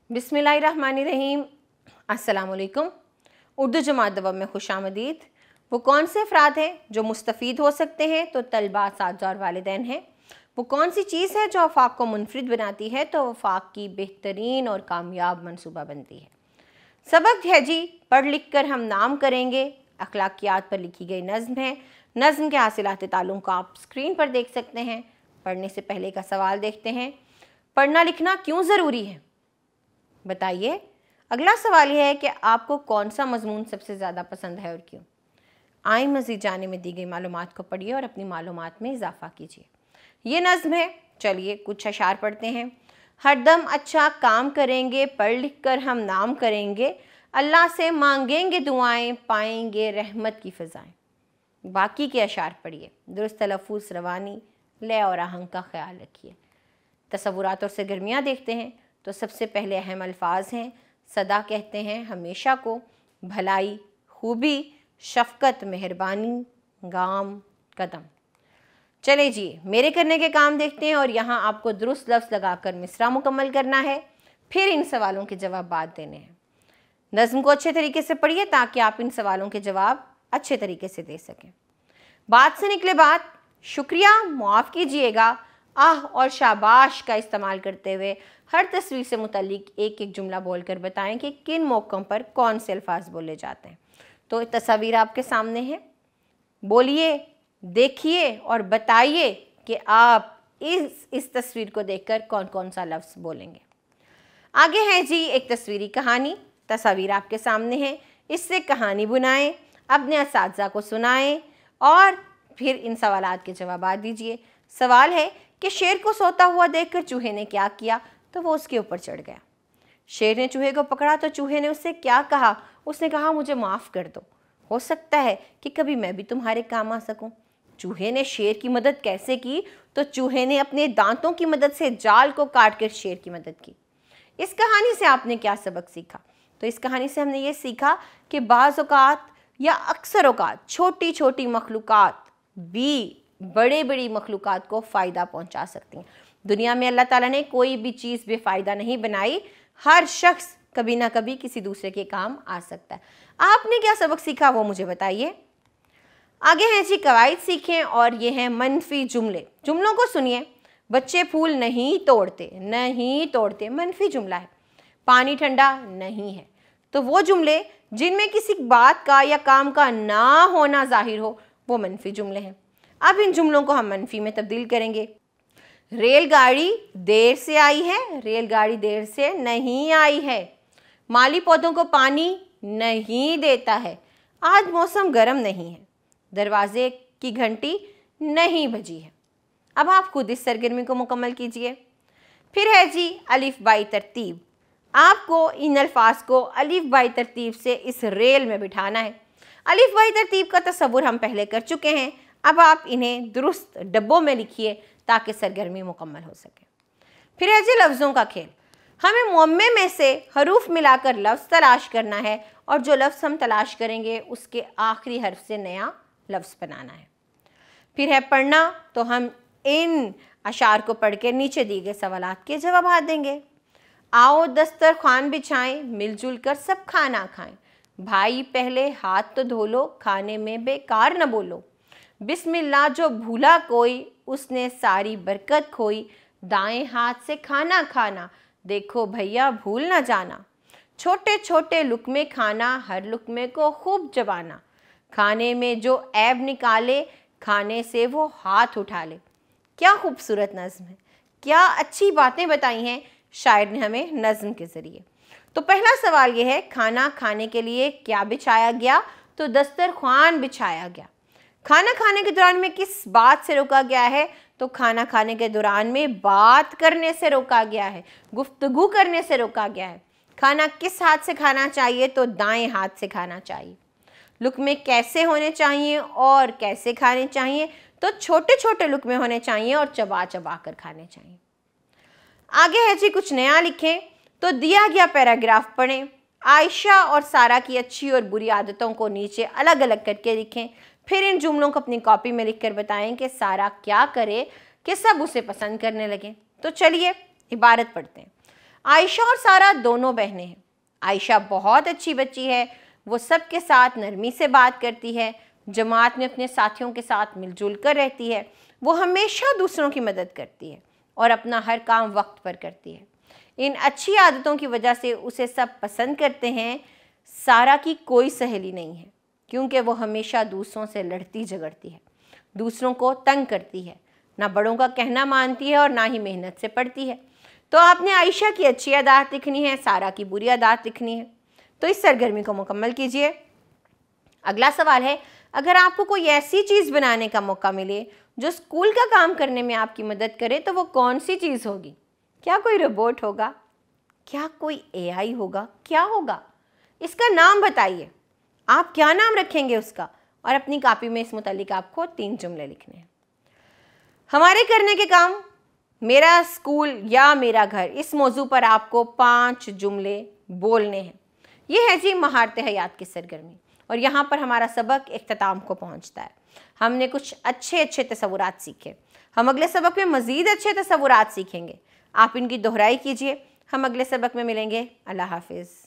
बिस्मिल्लाहिर्रहमानिर्रहीम। अस्सलाम वालेकुम। उर्दू जमात दवम में खुशामदीद। वो कौन से अफराद हैं जो मुस्तफ़ीद हो सकते हैं? तो तलबा, असातिज़ा और वालिदैन हैं। वो कौन सी चीज़ है जो आफाक को मुनफरिद बनाती है? तो आफाक की बेहतरीन और कामयाब मनसूबाबंदी है। सबक है जी, पढ़ लिख कर हम नाम करेंगे। अखलाकियात पर लिखी गई नज़्म है। नज़्म के हासिलात ताल्लुम को आप स्क्रीन पर देख सकते हैं। पढ़ने से पहले का सवाल देखते हैं, पढ़ना लिखना क्यों ज़रूरी है? बताइए। अगला सवाल यह है कि आपको कौन सा मजमून सबसे ज़्यादा पसंद है और क्यों? आए मज़ीद जाने में दी गई मालूमात को पढ़िए और अपनी मालूमात में इजाफा कीजिए। ये नज़्म है, चलिए कुछ अशार पढ़ते हैं। हरदम अच्छा काम करेंगे, पढ़ लिख कर हम नाम करेंगे, अल्लाह से मांगेंगे दुआएं, पाएंगे रहमत की फ़ज़ाएं। बाकी के अशार पढ़िए। दुरुस्त तलफ़्फ़ुज़, रवानी, लय और आहंग का ख्याल रखिए। तसव्वुरात और सरगर्मियाँ देखते हैं। तो सबसे पहले अहम अल्फाज हैं। सदा कहते हैं हमेशा को, भलाई, खूबी, शफ़क़त, मेहरबानी, गाम, कदम। चले जी, मेरे करने के काम देखते हैं और यहाँ आपको दुरुस्त लफ्ज़ लगाकर मिसरा मुकम्मल करना है, फिर इन सवालों के जवाब बाद देने हैं। नज़्म को अच्छे तरीके से पढ़िए ताकि आप इन सवालों के जवाब अच्छे तरीके से दे सकें। बात से निकले बात, शुक्रिया, मुआफ़ कीजिएगा, आह और शाबाश का इस्तेमाल करते हुए हर तस्वीर से मुतल्लिक एक एक जुमला बोलकर बताएं कि किन मौक़ों पर कौन से अल्फाज बोले जाते हैं। तो तस्वीर आपके सामने है, बोलिए, देखिए और बताइए कि आप इस तस्वीर को देखकर कौन कौन सा लफ्ज़ बोलेंगे। आगे है जी एक तस्वीरी कहानी। तस्वीर आपके सामने है, इससे कहानी बुनाएं, अपने असातिज़ा को सुनाएं और फिर इन सवालात के जवाब दीजिए। सवाल है कि शेर को सोता हुआ देखकर चूहे ने क्या किया? तो वो उसके ऊपर चढ़ गया। शेर ने चूहे को पकड़ा तो चूहे ने उससे क्या कहा? उसने कहा मुझे माफ़ कर दो, हो सकता है कि कभी मैं भी तुम्हारे काम आ सकूं। चूहे ने शेर की मदद कैसे की? तो चूहे ने अपने दांतों की मदद से जाल को काट कर शेर की मदद की। इस कहानी से आपने क्या सबक सीखा? तो इस कहानी से हमने ये सीखा कि बाज़ औक़ात या अक्सर औक़ात छोटी छोटी मखलूक़ात भी बड़े बड़ी मखलूक़ात को फ़ायदा पहुँचा सकती हैं। दुनिया में अल्लाह ताला ने कोई भी चीज़ बेफ़ायदा नहीं बनाई। हर शख्स कभी ना कभी किसी दूसरे के काम आ सकता है। आपने क्या सबक सीखा वो मुझे बताइए। आगे हैं जी कवायद सीखें और ये हैं मनफी जुमले। जुमलों को सुनिए। बच्चे फूल नहीं तोड़ते, नहीं तोड़ते मनफी जुमला है। पानी ठंडा नहीं है। तो वो जुमले जिनमें किसी बात का या काम का ना होना जाहिर हो वो मनफी जुमले हैं। अब इन जुमलों को हम मनफी में तब्दील करेंगे। रेलगाड़ी देर से आई है, रेलगाड़ी देर से नहीं आई है। माली पौधों को पानी नहीं देता है। आज मौसम गर्म नहीं है। दरवाजे की घंटी नहीं बजी है। अब आप खुद इस सरगर्मी को मुकम्मल कीजिए। फिर है जी अलिफ बाई तरतीब। आपको इन अल्फाज को अलिफ बाई तरतीब से इस रेल में बिठाना है। अलिफ बाई तरतीब का तसव्वुर हम पहले कर चुके हैं। अब आप इन्हें दुरुस्त डब्बों में लिखिए ताकि सरगर्मी मुकम्मल हो सके। फिर है जी लफ्ज़ों का खेल। हमें मुअम्मे में से हरूफ मिलाकर लफ्ज़ तलाश करना है और जो लफ्ज़ हम तलाश करेंगे उसके आखिरी हर्फ से नया लफ्ज़ बनाना है। फिर है पढ़ना। तो हम इन अशार को पढ़ के नीचे दिए गए सवालात के जवाब देंगे। आओ दस्तरखान बिछाएं, मिलजुल कर सब खाना खाएं। भाई पहले हाथ तो धो लो, खाने में बेकार न बोलो। बिस्मिल्लाह जो भूला कोई, उसने सारी बरकत खोई। दाएं हाथ से खाना खाना, देखो भैया भूल ना जाना। छोटे छोटे लुकमे खाना, हर लुकमे को खूब चबाना। खाने में जो ऐब निकाले, खाने से वो हाथ उठा ले। क्या खूबसूरत नज़्म है, क्या अच्छी बातें बताई हैं शायर ने हमें नज़्म के ज़रिए। तो पहला सवाल ये है, खाना खाने के लिए क्या बिछाया गया? तो दस्तरखान बिछाया गया। खाना खाने के दौरान में किस बात से रोका गया है? तो खाना खाने के दौरान में बात करने से रोका गया है, गुफ्तगू करने से रोका गया है। खाना किस हाथ से खाना चाहिए? तो दाएं हाथ से खाना चाहिए। लुकमे कैसे होने चाहिए और कैसे खाने चाहिए? तो छोटे छोटे लुकमे होने चाहिए और चबा चबा कर खाने चाहिए। आगे है जी कुछ नया लिखें। तो दिया गया पैराग्राफ पढ़ें। आयशा और सारा की अच्छी और बुरी आदतों को नीचे अलग अलग करके लिखें। फिर इन जुमलों को अपनी कॉपी में लिखकर बताएं कि सारा क्या करे कि सब उसे पसंद करने लगे। तो चलिए इबारत पढ़ते हैं। आयशा और सारा दोनों बहनें हैं। आयशा बहुत अच्छी बच्ची है, वो सबके साथ नरमी से बात करती है, जमात में अपने साथियों के साथ मिलजुल कर रहती है, वो हमेशा दूसरों की मदद करती है और अपना हर काम वक्त पर करती है। इन अच्छी आदतों की वजह से उसे सब पसंद करते हैं। सारा की कोई सहेली नहीं है क्योंकि वो हमेशा दूसरों से लड़ती झगड़ती है, दूसरों को तंग करती है, ना बड़ों का कहना मानती है और ना ही मेहनत से पढ़ती है। तो आपने आयशा की अच्छी आदत लिखनी है, सारा की बुरी आदत लिखनी है। तो इस सरगर्मी को मुकम्मल कीजिए। अगला सवाल है, अगर आपको कोई ऐसी चीज़ बनाने का मौका मिले जो स्कूल का काम करने में आपकी मदद करे तो वो कौन सी चीज़ होगी? क्या कोई रोबोट होगा? क्या कोई एआई होगा? क्या होगा? इसका नाम बताइए। आप क्या नाम रखेंगे उसका? और अपनी कॉपी में इस मुतालिक आपको 3 जुमले लिखने हैं। हमारे करने के काम, मेरा स्कूल या मेरा घर, इस मौजू पर आपको 5 जुमले बोलने हैं। ये है जी महारत हयात की सरगर्मी, और यहाँ पर हमारा सबक इख्तिताम को पहुँचता है। हमने कुछ अच्छे तसव्वुरात सीखे। हम अगले सबक में मज़ीद अच्छे तसव्वुरात सीखेंगे। आप इनकी दोहराई कीजिए। हम अगले सबक में मिलेंगे। अल्लाह हाफिज़।